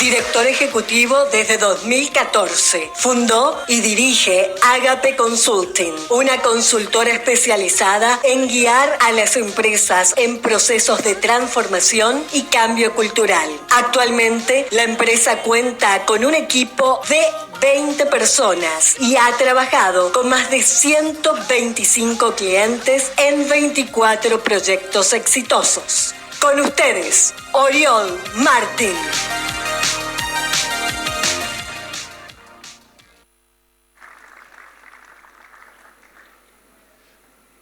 director ejecutivo desde 2014. Fundó y dirige Agape Consulting, una consultora especializada en guiar a las empresas en procesos de transformación y cambio cultural. Actualmente, la empresa cuenta con un equipo de 20 personas y ha trabajado con más de 125 clientes en 24 proyectos exitosos. Con ustedes, Oriol Martín.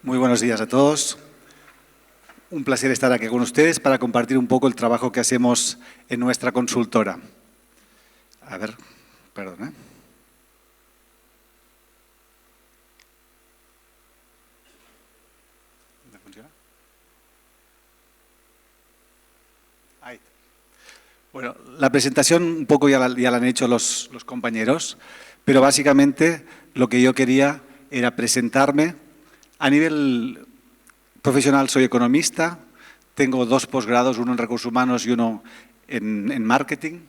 Muy buenos días a todos. Un placer estar aquí con ustedes para compartir un poco el trabajo que hacemos en nuestra consultora. A ver, perdón, ¿eh? ¿No funciona? Ahí. Bueno, la presentación un poco ya la han hecho los compañeros, pero básicamente lo que yo quería era presentarme. A nivel profesional soy economista, tengo 2 posgrados, uno en recursos humanos y uno en marketing.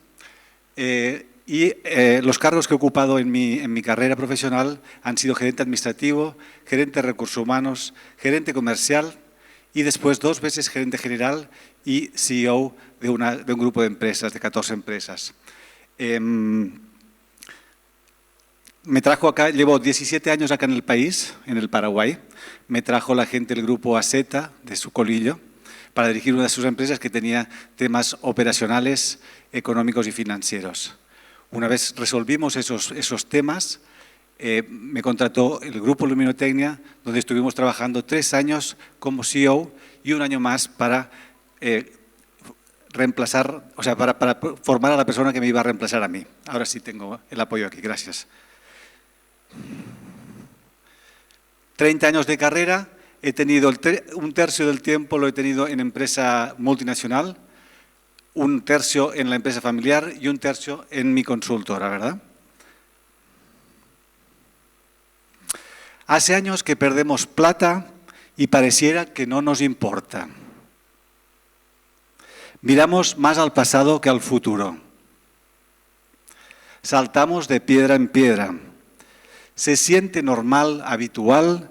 Los cargos que he ocupado en mi carrera profesional han sido gerente administrativo, gerente de recursos humanos, gerente comercial y después 2 veces gerente general y CEO de un grupo de empresas, de 14 empresas. Me trajo acá, llevo 17 años acá en el país, en el Paraguay. Me trajo la gente del grupo AZ de Sucolillo para dirigir una de sus empresas que tenía temas operacionales, económicos y financieros. Una vez resolvimos esos temas, me contrató el grupo Luminotecnia, donde estuvimos trabajando 3 años como CEO y 1 año más para reemplazar, o sea, para formar a la persona que me iba a reemplazar a mí. Ahora sí tengo el apoyo aquí, gracias. 30 años de carrera, he tenido un tercio del tiempo lo he tenido en empresa multinacional, un tercio en la empresa familiar y un tercio en mi consultora, ¿verdad? Hace años que perdemos plata y pareciera que no nos importa. Miramos más al pasado que al futuro. Saltamos de piedra en piedra. Se siente normal, habitual,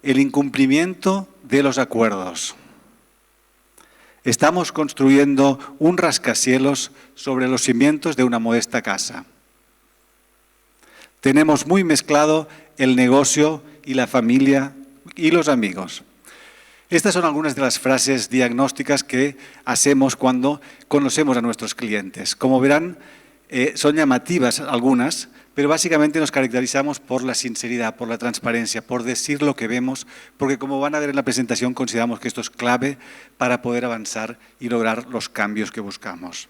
el incumplimiento de los acuerdos. Estamos construyendo un rascacielos sobre los cimientos de una modesta casa. Tenemos muy mezclado el negocio y la familia y los amigos. Estas son algunas de las frases diagnósticas que hacemos cuando conocemos a nuestros clientes. Como verán, son llamativas algunas, pero básicamente nos caracterizamos por la sinceridad, por la transparencia, por decir lo que vemos, porque como van a ver en la presentación, consideramos que esto es clave para poder avanzar y lograr los cambios que buscamos.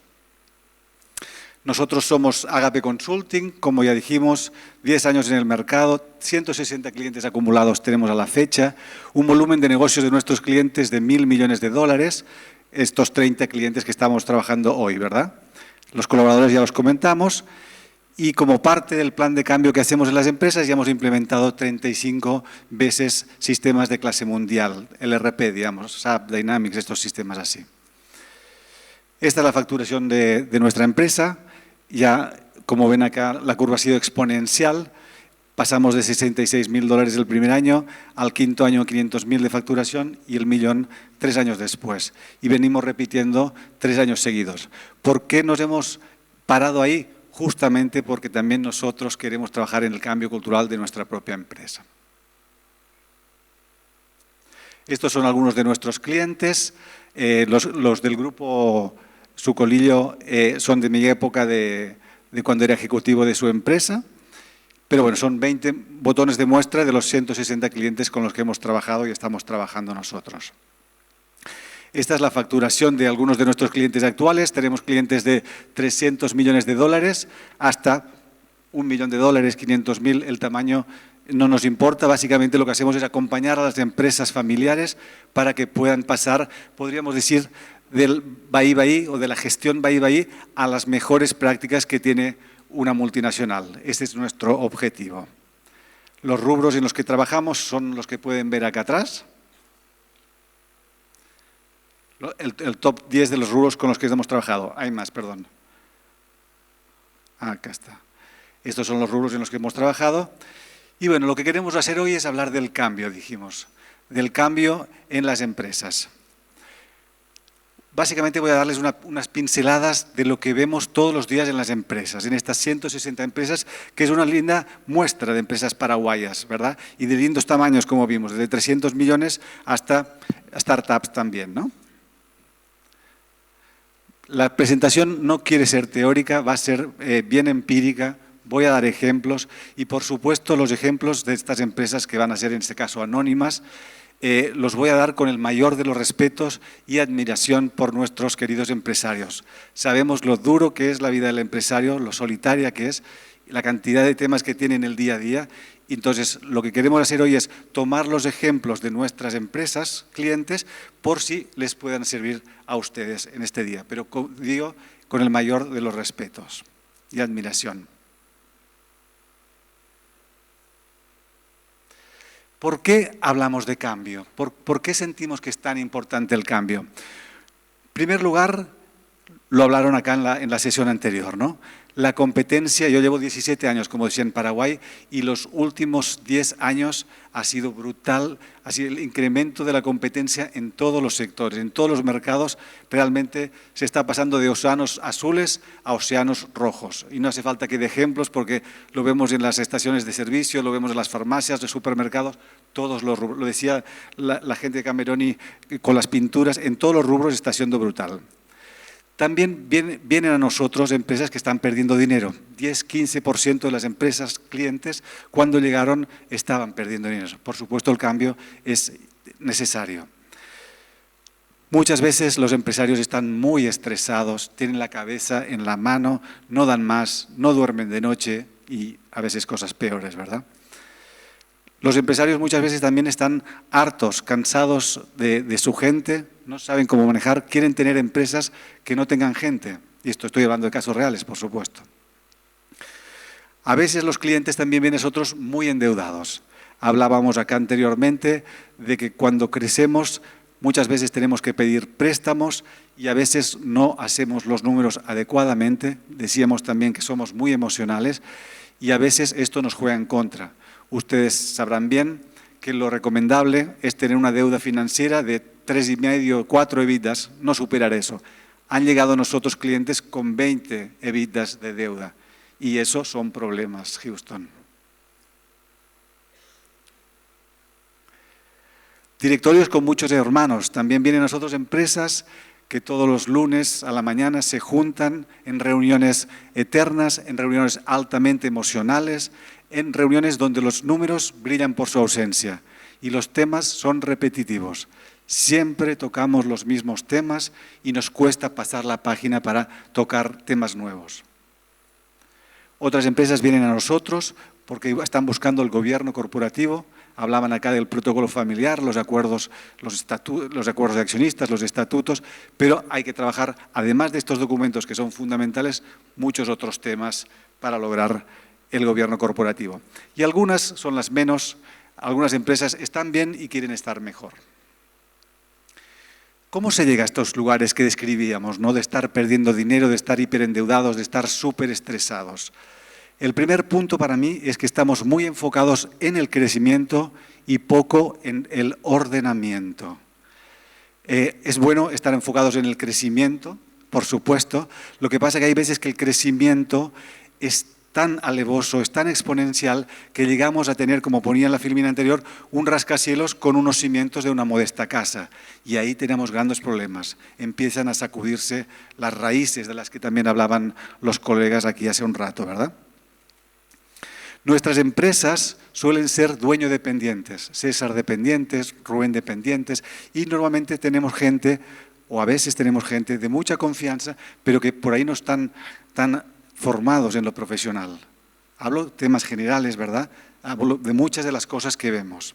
Nosotros somos Agape Consulting, como ya dijimos, 10 años en el mercado, 160 clientes acumulados tenemos a la fecha, un volumen de negocios de nuestros clientes de $1.000 millones, estos 30 clientes que estamos trabajando hoy, ¿verdad? Los colaboradores ya los comentamos. Y como parte del plan de cambio que hacemos en las empresas, ya hemos implementado 35 veces sistemas de clase mundial, el ERP, digamos, SAP, Dynamics, estos sistemas así. Esta es la facturación de nuestra empresa. Ya, como ven acá, la curva ha sido exponencial. Pasamos de $66.000 el primer año al quinto año 500.000 de facturación y el millón 3 años después. Y venimos repitiendo 3 años seguidos. ¿Por qué nos hemos parado ahí? Justamente porque también nosotros queremos trabajar en el cambio cultural de nuestra propia empresa. Estos son algunos de nuestros clientes. Los del grupo Sucolillo son de mi época de cuando era ejecutivo de su empresa. Pero bueno, son 20 botones de muestra de los 160 clientes con los que hemos trabajado y estamos trabajando nosotros. Esta es la facturación de algunos de nuestros clientes actuales. Tenemos clientes de $300 millones hasta $1 millón, 500.000. El tamaño no nos importa. Básicamente lo que hacemos es acompañar a las empresas familiares para que puedan pasar, podríamos decir, del bahí o de la gestión bahí a las mejores prácticas que tiene una multinacional. Este es nuestro objetivo. Los rubros en los que trabajamos son los que pueden ver acá atrás. El top 10 de los rubros con los que hemos trabajado. Hay más, perdón. Acá está. Estos son los rubros en los que hemos trabajado. Y bueno, lo que queremos hacer hoy es hablar del cambio, dijimos, del cambio en las empresas. Básicamente voy a darles unas pinceladas de lo que vemos todos los días en las empresas, en estas 160 empresas, que es una linda muestra de empresas paraguayas, ¿verdad? Y de lindos tamaños, como vimos, desde 300 millones hasta startups también, ¿no? La presentación no quiere ser teórica, va a ser bien empírica. Voy a dar ejemplos y, por supuesto, los ejemplos de estas empresas que van a ser, en este caso, anónimas, los voy a dar con el mayor de los respetos y admiración por nuestros queridos empresarios. Sabemos lo duro que es la vida del empresario, lo solitaria que es, la cantidad de temas que tiene en el día a día. Entonces, lo que queremos hacer hoy es tomar los ejemplos de nuestras empresas, clientes, por si les puedan servir a ustedes en este día. Pero digo, con el mayor de los respetos y admiración. ¿Por qué hablamos de cambio? ¿Por qué sentimos que es tan importante el cambio? En primer lugar, lo hablaron acá en la sesión anterior, ¿no? La competencia, yo llevo 17 años, como decía, en Paraguay, y los últimos 10 años ha sido brutal, ha sido el incremento de la competencia en todos los sectores, en todos los mercados. Realmente se está pasando de océanos azules a océanos rojos. Y no hace falta que dé ejemplos porque lo vemos en las estaciones de servicio, lo vemos en las farmacias, los supermercados, todos los rubros. Lo decía la gente de Cameroni con las pinturas, en todos los rubros está siendo brutal. También vienen a nosotros empresas que están perdiendo dinero. 10-15% de las empresas clientes, cuando llegaron, estaban perdiendo dinero. Por supuesto, el cambio es necesario. Muchas veces los empresarios están muy estresados, tienen la cabeza en la mano, no dan más, no duermen de noche y a veces cosas peores, ¿verdad? Los empresarios muchas veces también están hartos, cansados de su gente, no saben cómo manejar, quieren tener empresas que no tengan gente. Y esto estoy hablando de casos reales, por supuesto. A veces los clientes también vienen nosotros muy endeudados. Hablábamos acá anteriormente de que cuando crecemos muchas veces tenemos que pedir préstamos y a veces no hacemos los números adecuadamente. Decíamos también que somos muy emocionales y a veces esto nos juega en contra. Ustedes sabrán bien que lo recomendable es tener una deuda financiera de 3,5, 4 EBITDAs, no superar eso. Han llegado a nosotros clientes con 20 EBITDAs de deuda y eso son problemas, Houston. Directorios con muchos hermanos. También vienen a nosotros empresas que todos los lunes a la mañana se juntan en reuniones eternas, en reuniones altamente emocionales, en reuniones donde los números brillan por su ausencia y los temas son repetitivos. Siempre tocamos los mismos temas y nos cuesta pasar la página para tocar temas nuevos. Otras empresas vienen a nosotros porque están buscando el gobierno corporativo. Hablaban acá del protocolo familiar, los acuerdos de accionistas, los estatutos, pero hay que trabajar, además de estos documentos que son fundamentales, muchos otros temas para lograr el gobierno corporativo. Y algunas son las menos, algunas empresas están bien y quieren estar mejor. ¿Cómo se llega a estos lugares que describíamos, ¿no? De estar perdiendo dinero, de estar hiperendeudados, de estar súper estresados? El primer punto para mí es que estamos muy enfocados en el crecimiento y poco en el ordenamiento. Es bueno estar enfocados en el crecimiento, por supuesto. Lo que pasa es que hay veces que el crecimiento es tan alevoso, es tan exponencial, que llegamos a tener, como ponía en la filmina anterior, un rascacielos con unos cimientos de una modesta casa. Y ahí tenemos grandes problemas. Empiezan a sacudirse las raíces de las que también hablaban los colegas aquí hace un rato, ¿verdad? Nuestras empresas suelen ser dueño dependientes, César dependientes, Rubén dependientes, y normalmente tenemos gente, o a veces tenemos gente de mucha confianza, pero que por ahí no están tan formados en lo profesional. Hablo de temas generales, ¿verdad? Hablo de muchas de las cosas que vemos.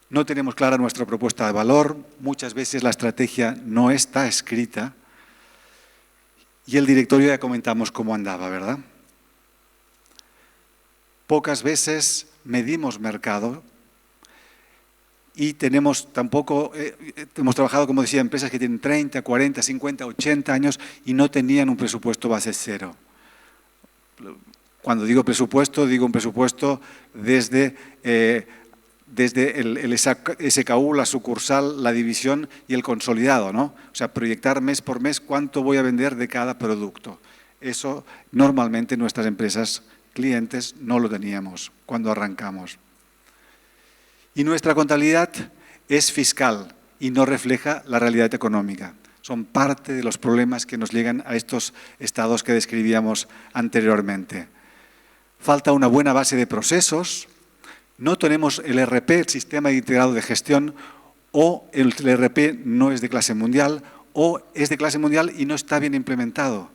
No tenemos clara nuestra propuesta de valor, muchas veces la estrategia no está escrita y el directorio ya comentamos cómo andaba, ¿verdad? Pocas veces medimos mercado y hemos trabajado, como decía, empresas que tienen 30, 40, 50, 80 años y no tenían un presupuesto base cero. cuando digo presupuesto, digo un presupuesto desde el SKU, la sucursal, la división y el consolidado, ¿no? O sea, proyectar mes por mes cuánto voy a vender de cada producto. Eso normalmente nuestras empresas clientes no lo teníamos cuando arrancamos. Y nuestra contabilidad es fiscal y no refleja la realidad económica. Son parte de los problemas que nos llegan a estos estados que describíamos anteriormente. Falta una buena base de procesos, no tenemos el ERP, el Sistema Integrado de Gestión, o el ERP no es de clase mundial, o es de clase mundial y no está bien implementado.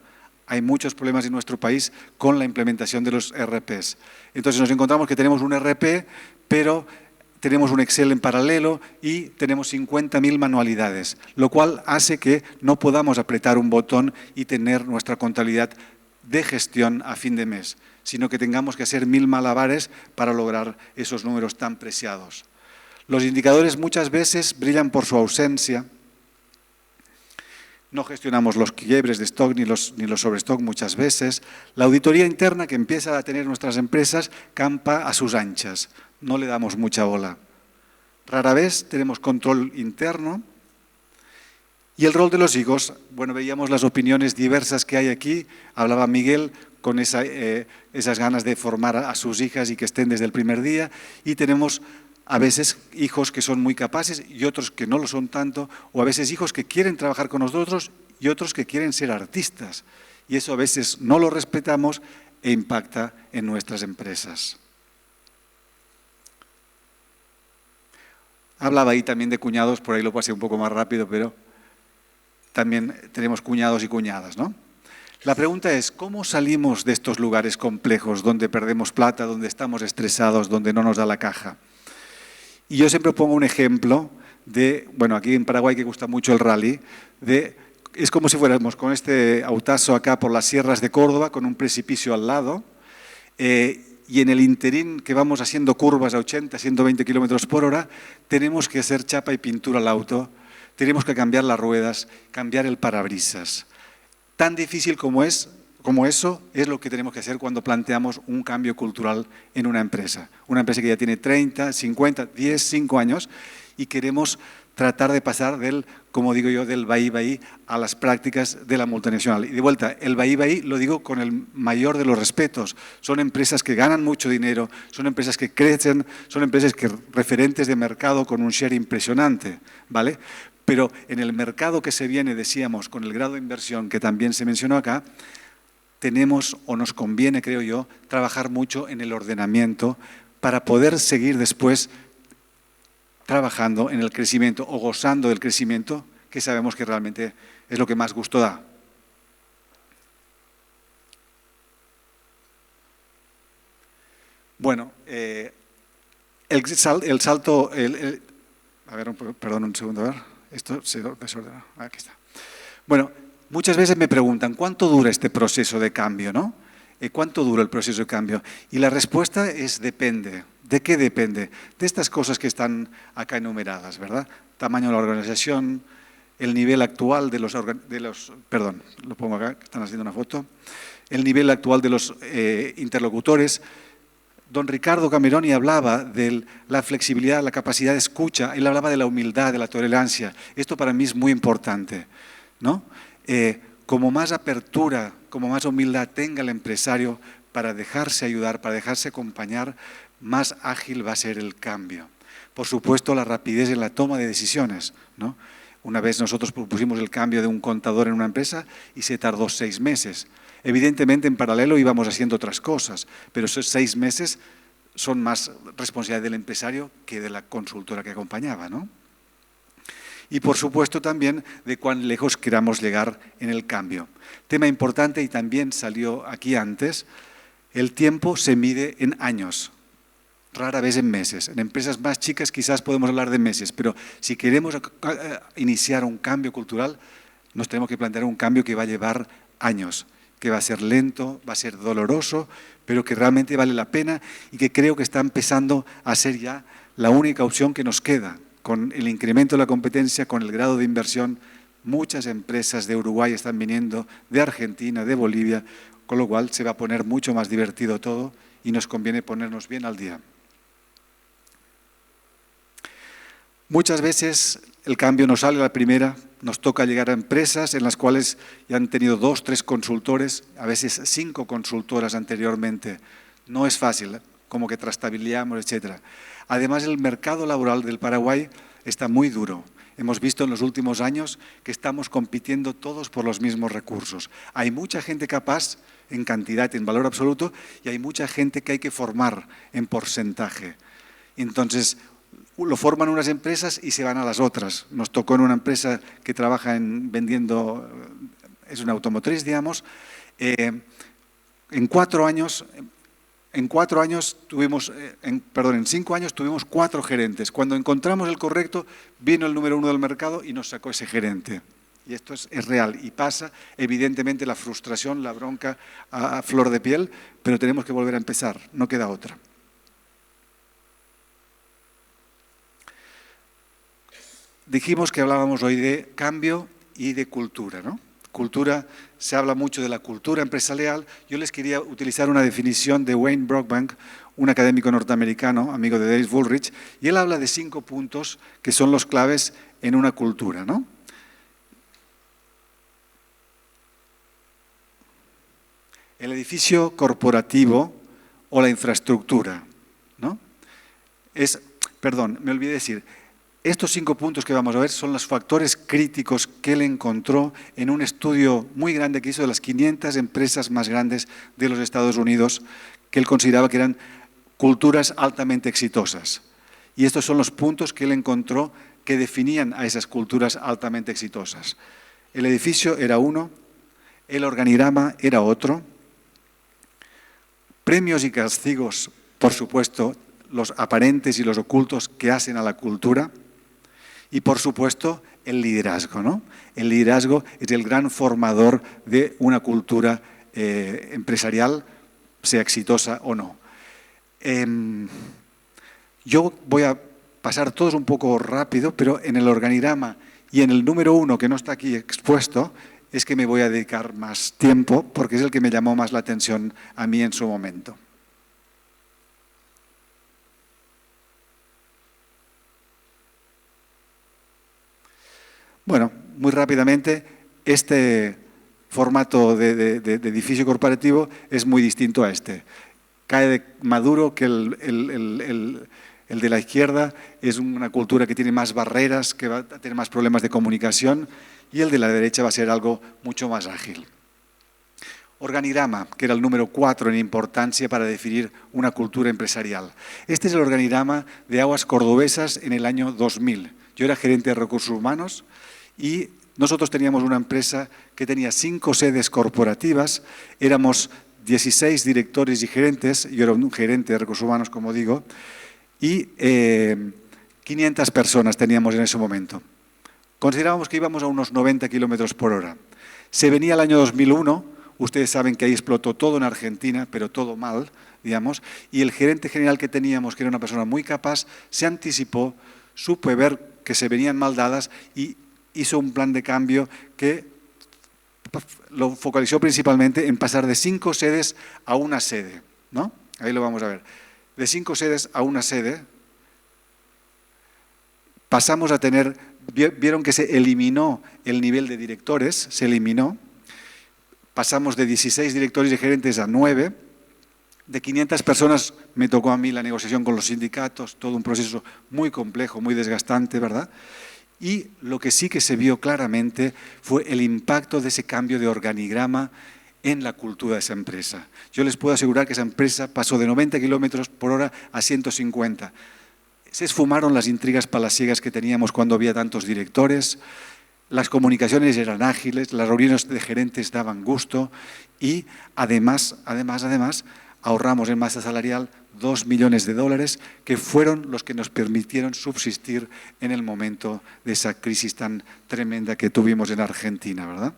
Hay muchos problemas en nuestro país con la implementación de los ERPs. Entonces nos encontramos que tenemos un ERP, pero tenemos un Excel en paralelo y tenemos 50.000 manualidades, lo cual hace que no podamos apretar un botón y tener nuestra contabilidad de gestión a fin de mes, sino que tengamos que hacer 1000 malabares para lograr esos números tan preciados. Los indicadores muchas veces brillan por su ausencia. No gestionamos los quiebres de stock ni los sobrestock muchas veces. La auditoría interna que empieza a tener nuestras empresas campa a sus anchas. No le damos mucha bola. Rara vez tenemos control interno. Y el rol de los hijos, bueno, veíamos las opiniones diversas que hay aquí. Hablaba Miguel con esas ganas de formar a sus hijas y que estén desde el primer día. Y tenemos a veces hijos que son muy capaces y otros que no lo son tanto, o a veces hijos que quieren trabajar con nosotros y otros que quieren ser artistas. Y eso a veces no lo respetamos e impacta en nuestras empresas. Hablaba ahí también de cuñados, por ahí lo pasé un poco más rápido, pero también tenemos cuñados y cuñadas, ¿no? La pregunta es, ¿cómo salimos de estos lugares complejos donde perdemos plata, donde estamos estresados, donde no nos da la caja? Y yo siempre pongo un ejemplo de, bueno, aquí en Paraguay que gusta mucho el rally, es como si fuéramos con este autazo acá por las sierras de Córdoba, con un precipicio al lado, y en el interín que vamos haciendo curvas a 80, 120 kilómetros por hora, tenemos que hacer chapa y pintura al auto, tenemos que cambiar las ruedas, cambiar el parabrisas. Tan difícil como eso es lo que tenemos que hacer cuando planteamos un cambio cultural en una empresa. Una empresa que ya tiene 30, 50, 10, 5 años y queremos tratar de pasar del, como digo yo, del bahí a las prácticas de la multinacional. Y de vuelta, el bahí lo digo con el mayor de los respetos. Son empresas que ganan mucho dinero, son empresas que crecen, son empresas que referentes de mercado con un share impresionante, ¿vale? Pero en el mercado que se viene, decíamos, con el grado de inversión que también se mencionó acá, tenemos, o nos conviene, creo yo, trabajar mucho en el ordenamiento para poder seguir después trabajando en el crecimiento o gozando del crecimiento, que sabemos que realmente es lo que más gusto da. Bueno, el salto, a ver, perdón un segundo, a ver, esto se desordena, aquí está. Bueno, muchas veces me preguntan, ¿cuánto dura este proceso de cambio, no? ¿Cuánto dura el proceso de cambio? Y la respuesta es depende. ¿De qué depende? De estas cosas que están acá enumeradas, ¿verdad? Tamaño de la organización, el nivel actual de los perdón, lo pongo acá, que están haciendo una foto, el nivel actual de los interlocutores. Don Ricardo Cameroni hablaba de la flexibilidad, la capacidad de escucha, él hablaba de la humildad, de la tolerancia. Esto para mí es muy importante, ¿no? Como más apertura, como más humildad tenga el empresario para dejarse ayudar, para dejarse acompañar, más ágil va a ser el cambio. Por supuesto, la rapidez en la toma de decisiones, ¿no? Una vez nosotros propusimos el cambio de un contador en una empresa y se tardó 6 meses. Evidentemente, en paralelo íbamos haciendo otras cosas, pero esos 6 meses son más responsabilidad del empresario que de la consultora que acompañaba, ¿no? Y por supuesto también de cuán lejos queramos llegar en el cambio. Tema importante y también salió aquí antes, el tiempo se mide en años, rara vez en meses. En empresas más chicas quizás podemos hablar de meses, pero si queremos iniciar un cambio cultural, nos tenemos que plantear un cambio que va a llevar años, que va a ser lento, va a ser doloroso, pero que realmente vale la pena y que creo que está empezando a ser ya la única opción que nos queda. Con el incremento de la competencia, con el grado de inversión, muchas empresas de Uruguay están viniendo, de Argentina, de Bolivia, con lo cual se va a poner mucho más divertido todo y nos conviene ponernos bien al día. Muchas veces el cambio no sale a la primera, nos toca llegar a empresas en las cuales ya han tenido 2, 3 consultores, a veces 5 consultoras anteriormente. No es fácil, como que trastabillamos, etc. Además, el mercado laboral del Paraguay está muy duro. Hemos visto en los últimos años que estamos compitiendo todos por los mismos recursos. Hay mucha gente capaz en cantidad, en valor absoluto, y hay mucha gente que hay que formar en porcentaje. Entonces, lo forman unas empresas y se van a las otras. Nos tocó en una empresa que trabaja vendiendo, es una automotriz, digamos. En 5 años tuvimos 4 gerentes. Cuando encontramos el correcto, vino el número 1 del mercado y nos sacó ese gerente. Y esto es real y pasa, evidentemente, la frustración, la bronca a flor de piel, pero tenemos que volver a empezar, no queda otra. Dijimos que hablábamos hoy de cambio y de cultura, ¿no? Cultura, se habla mucho de la cultura empresarial. Yo les quería utilizar una definición de Wayne Brockbank, un académico norteamericano, amigo de Dave Bullrich, y él habla de 5 puntos que son los claves en una cultura, ¿no? El edificio corporativo o la infraestructura, ¿no? Me olvidé decir, estos 5 puntos que vamos a ver son los factores críticos que él encontró en un estudio muy grande que hizo de las 500 empresas más grandes de los Estados Unidos, que él consideraba que eran culturas altamente exitosas. Y estos son los puntos que él encontró que definían a esas culturas altamente exitosas. El edificio era uno, el organigrama era otro, premios y castigos, por supuesto, los aparentes y los ocultos que hacen a la cultura. Y, por supuesto, el liderazgo, ¿no? El liderazgo es el gran formador de una cultura empresarial, sea exitosa o no. Yo voy a pasar todos un poco rápido, pero en el organigrama y en el número 1, que no está aquí expuesto, es que me voy a dedicar más tiempo, porque es el que me llamó más la atención a mí en su momento. Bueno, muy rápidamente, este formato de edificio corporativo es muy distinto a este. Cae de maduro que el de la izquierda es una cultura que tiene más barreras, que va a tener más problemas de comunicación, y el de la derecha va a ser algo mucho más ágil. Organigrama, que era el número 4 en importancia para definir una cultura empresarial. Este es el organigrama de Aguas Cordobesas en el año 2000. Yo era gerente de recursos humanos y nosotros teníamos una empresa que tenía 5 sedes corporativas, éramos 16 directores y gerentes, yo era un gerente de recursos humanos, como digo, y 500 personas teníamos en ese momento. Considerábamos que íbamos a unos 90 kilómetros por hora. Se venía el año 2001, ustedes saben que ahí explotó todo en Argentina, pero todo mal, digamos, y el gerente general que teníamos, que era una persona muy capaz, se anticipó, supo ver que se venían mal dadas y hizo un plan de cambio que lo focalizó principalmente en pasar de 5 sedes a una sede, ¿no? Ahí lo vamos a ver. De 5 sedes a una sede, pasamos a tener, vieron que se eliminó el nivel de directores, se eliminó, pasamos de 16 directores y gerentes a 9, de 500 personas me tocó a mí la negociación con los sindicatos, todo un proceso muy complejo, muy desgastante, ¿verdad? Y lo que sí que se vio claramente fue el impacto de ese cambio de organigrama en la cultura de esa empresa. Yo les puedo asegurar que esa empresa pasó de 90 kilómetros por hora a 150. Se esfumaron las intrigas palaciegas que teníamos cuando había tantos directores, las comunicaciones eran ágiles, las reuniones de gerentes daban gusto y además, ahorramos en masa salarial $2 millones, que fueron los que nos permitieron subsistir en el momento de esa crisis tan tremenda que tuvimos en Argentina, ¿verdad?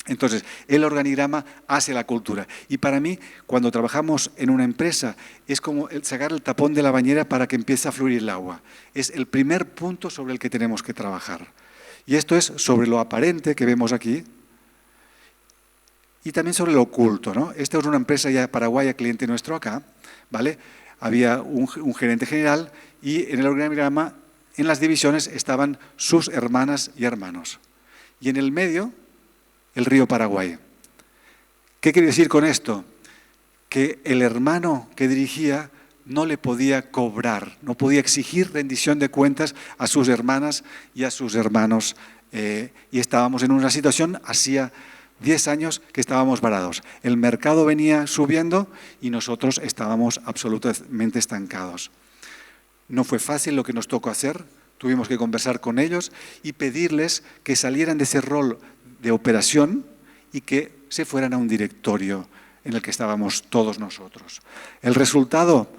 Entonces, el organigrama hace la cultura. Y para mí, cuando trabajamos en una empresa, es como sacar el tapón de la bañera para que empiece a fluir el agua. Es el primer punto sobre el que tenemos que trabajar. Y esto es sobre lo aparente que vemos aquí, Y también sobre lo oculto, ¿no? Esta es una empresa ya paraguaya, cliente nuestro acá, ¿vale? Había un gerente general y en el organigrama, en las divisiones, estaban sus hermanas y hermanos. Y en el medio, el río Paraguay. ¿Qué quiere decir con esto? Que el hermano que dirigía no le podía cobrar, no podía exigir rendición de cuentas a sus hermanas y a sus hermanos. Y estábamos en una situación, hacía 10 años que estábamos varados. El mercado venía subiendo y nosotros estábamos absolutamente estancados. No fue fácil lo que nos tocó hacer, tuvimos que conversar con ellos y pedirles que salieran de ese rol de operación y que se fueran a un directorio en el que estábamos todos nosotros. El resultado,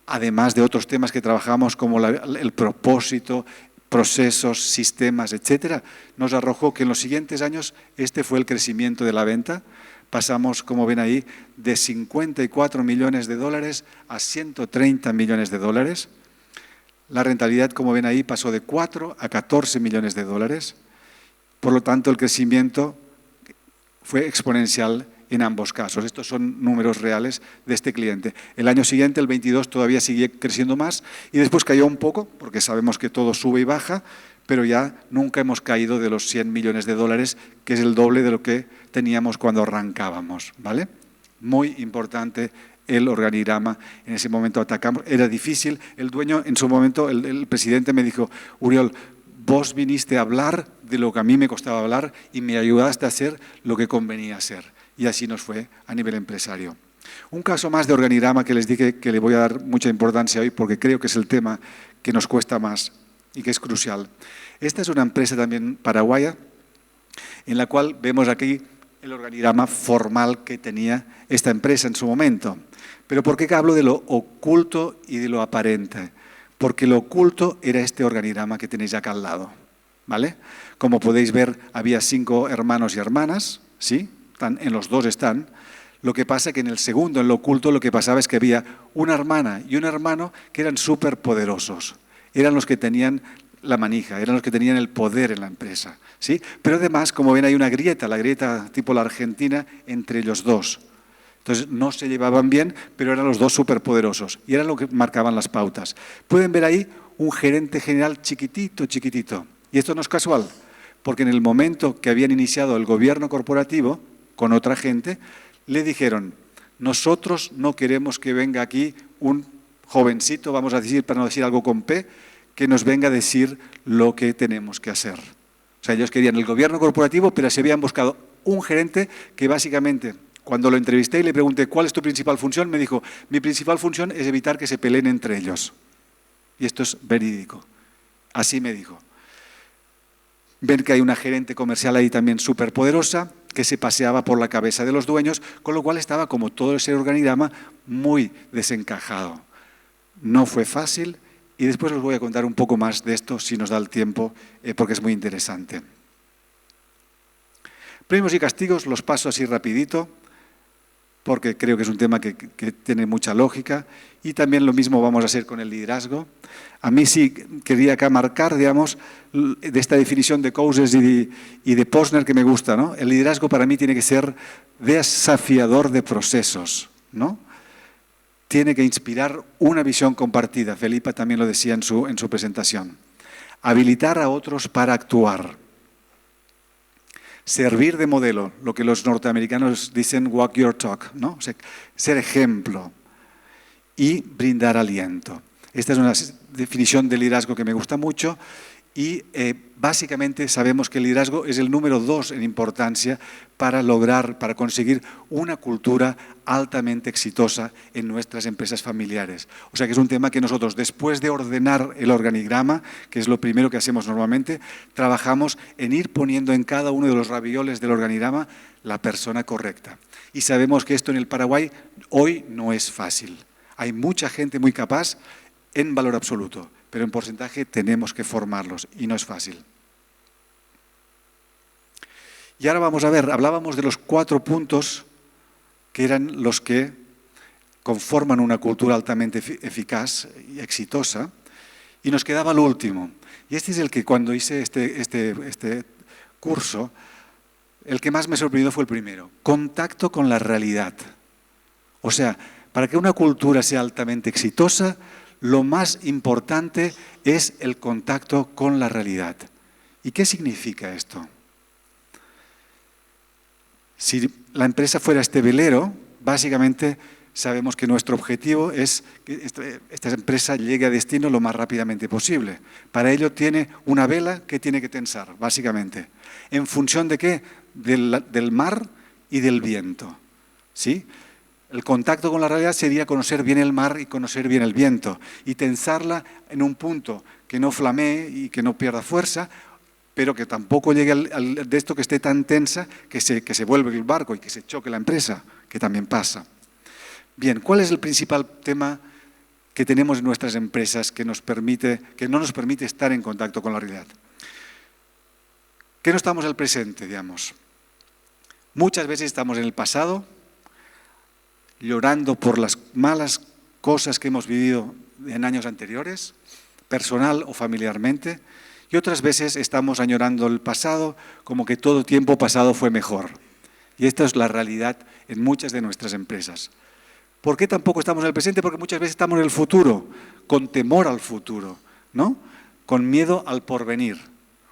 además de otros temas que trabajamos como el propósito, procesos, sistemas, etcétera, nos arrojó que en los siguientes años este fue el crecimiento de la venta. Pasamos, como ven ahí, de 54 millones de dólares a 130 millones de dólares. La rentabilidad, como ven ahí, pasó de 4 a 14 millones de dólares. Por lo tanto, el crecimiento fue exponencial en ambos casos. Estos son números reales de este cliente. El año siguiente, el 22, todavía sigue creciendo más y después cayó un poco, porque sabemos que todo sube y baja, pero ya nunca hemos caído de los 100 millones de dólares, que es el doble de lo que teníamos cuando arrancábamos, ¿vale? Muy importante el organigrama. En ese momento atacamos, era difícil. El dueño, en su momento, el presidente me dijo: Uriol, vos viniste a hablar de lo que a mí me costaba hablar y me ayudaste a hacer lo que convenía hacer. Y así nos fue a nivel empresario. Un caso más de organigrama que les dije que le voy a dar mucha importancia hoy porque creo que es el tema que nos cuesta más y que es crucial. Esta es una empresa también paraguaya en la cual vemos aquí el organigrama formal que tenía esta empresa en su momento. Pero ¿por qué hablo de lo oculto y de lo aparente? Porque lo oculto era este organigrama que tenéis acá al lado, ¿vale? Como podéis ver, había 5 hermanos y hermanas, ¿sí? En los dos están. Lo que pasa es que en el segundo, en lo oculto, lo que pasaba es que había una hermana y un hermano que eran súper poderosos. Eran los que tenían la manija, eran los que tenían el poder en la empresa, ¿sí? Pero además, como ven, hay una grieta, la grieta tipo la Argentina, entre ellos dos. Entonces, no se llevaban bien, pero eran los dos superpoderosos y eran lo que marcaban las pautas. Pueden ver ahí un gerente general chiquitito, chiquitito. Y esto no es casual, porque en el momento que habían iniciado el gobierno corporativo, con otra gente, le dijeron: nosotros no queremos que venga aquí un jovencito, vamos a decir, para no decir algo con P, que nos venga a decir lo que tenemos que hacer. O sea, ellos querían el gobierno corporativo, pero se habían buscado un gerente que básicamente, cuando lo entrevisté y le pregunté ¿cuál es tu principal función?, me dijo: mi principal función es evitar que se peleen entre ellos. Y esto es verídico. Así me dijo. Ven que hay una gerente comercial ahí también súper poderosa que se paseaba por la cabeza de los dueños, con lo cual estaba, como todo ese organigrama, muy desencajado. No fue fácil y después os voy a contar un poco más de esto si nos da el tiempo, porque es muy interesante. Premios y castigos, los paso así rapidito, porque creo que es un tema que tiene mucha lógica, y también lo mismo vamos a hacer con el liderazgo. A mí sí quería acá marcar, digamos, de esta definición de Cousins y de Posner que me gusta, ¿no? El liderazgo para mí tiene que ser desafiador de procesos, ¿no? Tiene que inspirar una visión compartida. Felipa también lo decía en su presentación. Habilitar a otros para actuar. Servir de modelo, lo que los norteamericanos dicen walk your talk, ¿no? O sea, ser ejemplo y brindar aliento. Esta es una definición de liderazgo que me gusta mucho y básicamente sabemos que el liderazgo es el número 2 en importancia para lograr, para conseguir una cultura altamente exitosa en nuestras empresas familiares. O sea que es un tema que nosotros, después de ordenar el organigrama, que es lo primero que hacemos normalmente, trabajamos en ir poniendo en cada uno de los ravioles del organigrama la persona correcta. Y sabemos que esto en el Paraguay hoy no es fácil. Hay mucha gente muy capaz en valor absoluto, pero en porcentaje tenemos que formarlos y no es fácil. Y ahora vamos a ver, hablábamos de los 4 puntos que eran los que conforman una cultura altamente eficaz y exitosa, y nos quedaba el último. Y este es el que cuando hice este curso el que más me sorprendió fue el primero, contacto con la realidad. O sea, para que una cultura sea altamente exitosa, lo más importante es el contacto con la realidad. ¿Y qué significa esto? Si la empresa fuera este velero, básicamente sabemos que nuestro objetivo es que esta empresa llegue a destino lo más rápidamente posible. Para ello tiene una vela que tiene que tensar, básicamente. ¿En función de qué? Del mar y del viento. ¿Sí? El contacto con la realidad sería conocer bien el mar y conocer bien el viento y tensarla en un punto que no flamee y que no pierda fuerza, pero que tampoco llegue de esto que esté tan tensa que se vuelve el barco y que se choque la empresa, que también pasa. Bien, ¿cuál es el principal tema que tenemos en nuestras empresas que no nos permite estar en contacto con la realidad? Que no estamos en el presente, digamos. Muchas veces estamos en el pasado, llorando por las malas cosas que hemos vivido en años anteriores, personal o familiarmente, y otras veces estamos añorando el pasado como que todo tiempo pasado fue mejor. Y esta es la realidad en muchas de nuestras empresas. ¿Por qué tampoco estamos en el presente? Porque muchas veces estamos en el futuro, con temor al futuro, ¿no? Con miedo al porvenir.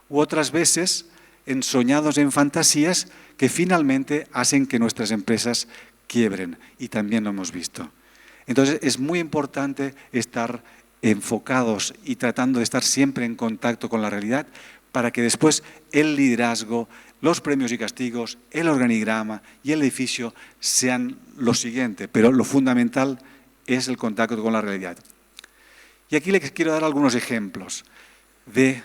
U otras veces ensoñados en fantasías que finalmente hacen que nuestras empresas quiebren, y también lo hemos visto. Entonces es muy importante estar enfocados y tratando de estar siempre en contacto con la realidad para que después el liderazgo, los premios y castigos, el organigrama y el edificio sean lo siguiente, pero lo fundamental es el contacto con la realidad. Y aquí les quiero dar algunos ejemplos de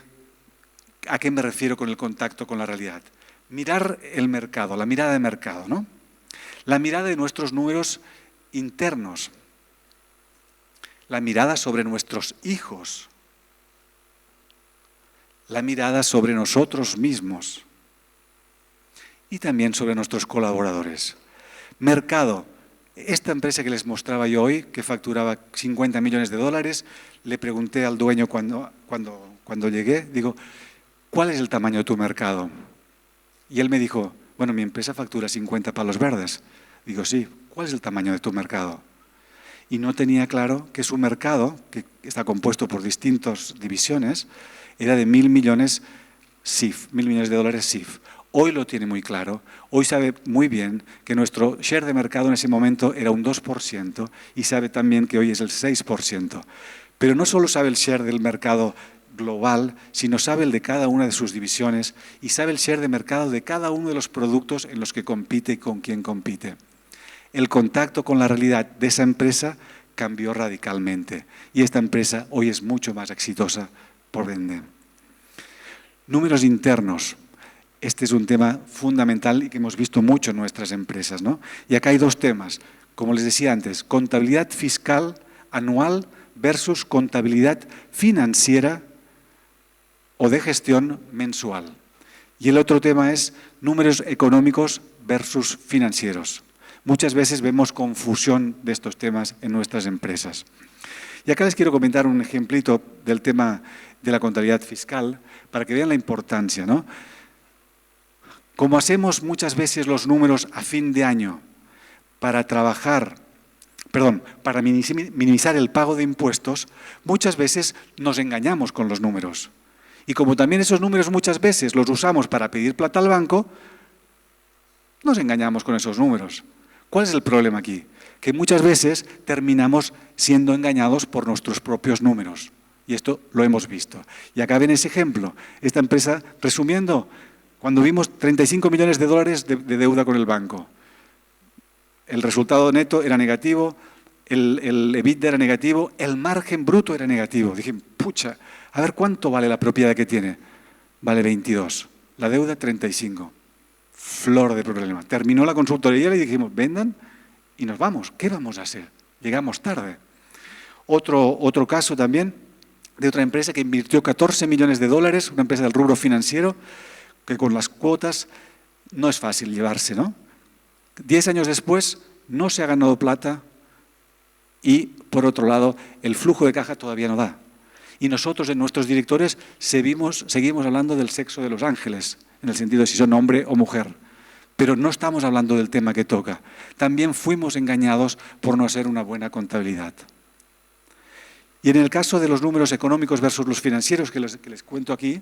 a qué me refiero con el contacto con la realidad. Mirar el mercado, la mirada de mercado, ¿no? La mirada de nuestros números internos, la mirada sobre nuestros hijos, la mirada sobre nosotros mismos y también sobre nuestros colaboradores. Mercado, esta empresa que les mostraba yo hoy, que facturaba 50 millones de dólares, le pregunté al dueño cuando llegué, digo, ¿cuál es el tamaño de tu mercado? Y él me dijo, bueno, mi empresa factura 50 palos verdes. Digo, sí, ¿cuál es el tamaño de tu mercado? Y no tenía claro que su mercado, que está compuesto por distintas divisiones, era de 1.000 millones SIF, 1.000 millones de dólares SIF. Hoy lo tiene muy claro, hoy sabe muy bien que nuestro share de mercado en ese momento era un 2% y sabe también que hoy es el 6%. Pero no solo sabe el share del mercado global, sino sabe el de cada una de sus divisiones y sabe el share de mercado de cada uno de los productos en los que compite y con quién compite. El contacto con la realidad de esa empresa cambió radicalmente y esta empresa hoy es mucho más exitosa por ende. Números internos. Este es un tema fundamental y que hemos visto mucho en nuestras empresas, ¿no? Y acá hay dos temas, como les decía antes, contabilidad fiscal anual versus contabilidad financiera o de gestión mensual. Y el otro tema es números económicos versus financieros. Muchas veces vemos confusión de estos temas en nuestras empresas. Y acá les quiero comentar un ejemplito del tema de la contabilidad fiscal para que vean la importancia, ¿no? Como hacemos muchas veces los números a fin de año para minimizar el pago de impuestos, muchas veces nos engañamos con los números. Y como también esos números muchas veces los usamos para pedir plata al banco, nos engañamos con esos números. ¿Cuál es el problema aquí? Que muchas veces terminamos siendo engañados por nuestros propios números. Y esto lo hemos visto. Y acá ven ese ejemplo. Esta empresa, resumiendo, cuando vimos 35 millones de dólares de deuda con el banco, el resultado neto era negativo, el EBITDA era negativo, el margen bruto era negativo. Dije, pucha, a ver cuánto vale la propiedad que tiene. Vale 22, la deuda 35. Flor de problema. Terminó la consultoría y le dijimos, vendan y nos vamos. ¿Qué vamos a hacer? Llegamos tarde. Otro caso también de otra empresa que invirtió 14 millones de dólares, una empresa del rubro financiero, que con las cuotas no es fácil llevarse, ¿no? 10 años después no se ha ganado plata y, por otro lado, el flujo de caja todavía no da. Y nosotros, en nuestros directores, seguimos hablando del sexo de los ángeles, en el sentido de si son hombre o mujer. Pero no estamos hablando del tema que toca. También fuimos engañados por no hacer una buena contabilidad. Y en el caso de los números económicos versus los financieros que les cuento aquí,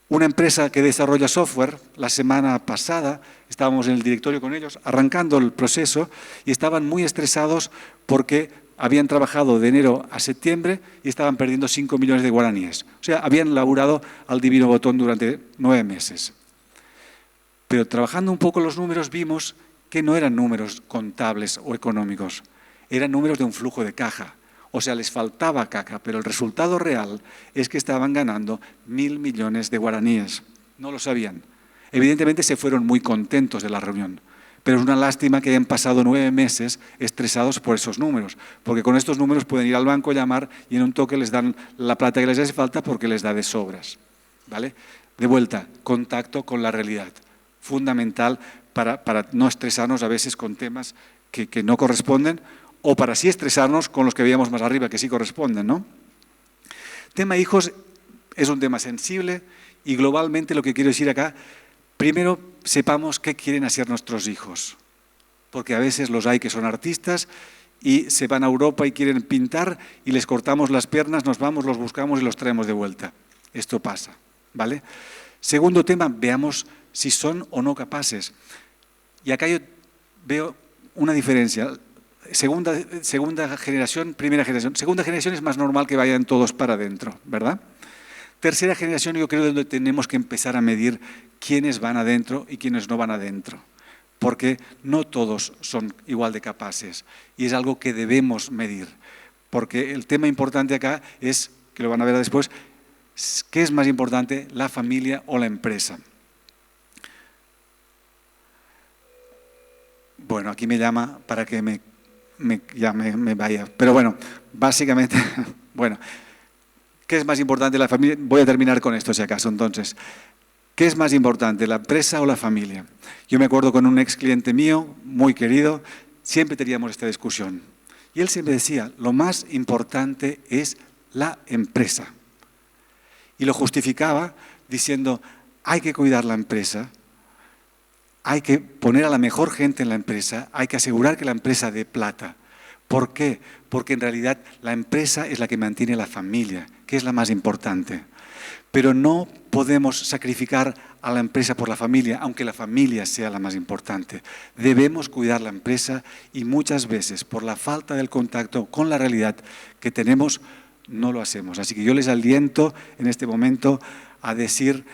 una empresa que desarrolla software, la semana pasada estábamos en el directorio con ellos, arrancando el proceso, y estaban muy estresados porque habían trabajado de enero a septiembre y estaban perdiendo 5 millones de guaraníes. O sea, habían laburado al divino botón durante 9 meses. Pero trabajando un poco los números vimos que no eran números contables o económicos, eran números de un flujo de caja. O sea, les faltaba caja, pero el resultado real es que estaban ganando 1.000 millones de guaraníes. No lo sabían. Evidentemente se fueron muy contentos de la reunión, pero es una lástima que hayan pasado 9 meses estresados por esos números, porque con estos números pueden ir al banco, llamar y en un toque les dan la plata que les hace falta porque les da de sobras. ¿Vale? De vuelta, contacto con la realidad. Fundamental para no estresarnos a veces con temas que no corresponden, o para sí estresarnos con los que veíamos más arriba, que sí corresponden, ¿no? Tema hijos es un tema sensible y globalmente lo que quiero decir acá, primero sepamos qué quieren hacer nuestros hijos, porque a veces los hay que son artistas y se van a Europa y quieren pintar y les cortamos las piernas, nos vamos, los buscamos y los traemos de vuelta. Esto pasa, ¿vale? Segundo tema, veamos si son o no capaces. Y acá yo veo una diferencia. Segunda generación, primera generación. Segunda generación es más normal que vayan todos para adentro, ¿verdad? Tercera generación yo creo que es donde tenemos que empezar a medir quiénes van adentro y quiénes no van adentro, porque no todos son igual de capaces y es algo que debemos medir, porque el tema importante acá es, que lo van a ver después, ¿qué es más importante, la familia o la empresa? Bueno, aquí me llama para que me vaya. Pero bueno, básicamente, bueno, ¿qué es más importante, la familia? Voy a terminar con esto si acaso, entonces. ¿Qué es más importante, la empresa o la familia? Yo me acuerdo con un ex cliente mío, muy querido, siempre teníamos esta discusión. Y él siempre decía, lo más importante es la empresa. Y lo justificaba diciendo, hay que cuidar la empresa, hay que poner a la mejor gente en la empresa, hay que asegurar que la empresa dé plata. ¿Por qué? Porque en realidad la empresa es la que mantiene la familia, que es la más importante. Pero no podemos sacrificar a la empresa por la familia, aunque la familia sea la más importante. Debemos cuidar la empresa y muchas veces, por la falta del contacto con la realidad que tenemos, no lo hacemos. Así que yo les aliento en este momento a decir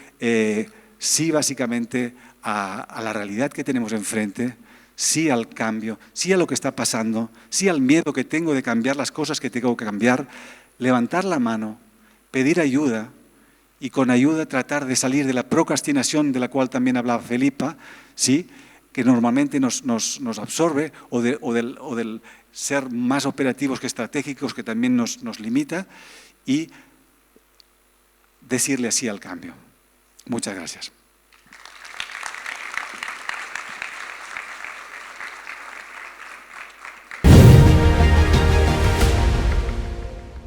sí básicamente a la realidad que tenemos enfrente, sí al cambio, sí a lo que está pasando, sí al miedo que tengo de cambiar las cosas que tengo que cambiar, levantar la mano, pedir ayuda y con ayuda tratar de salir de la procrastinación de la cual también hablaba Felipa, ¿sí? Que normalmente nos absorbe o del ser más operativos que estratégicos que también nos limita y decirle así al cambio. Muchas gracias.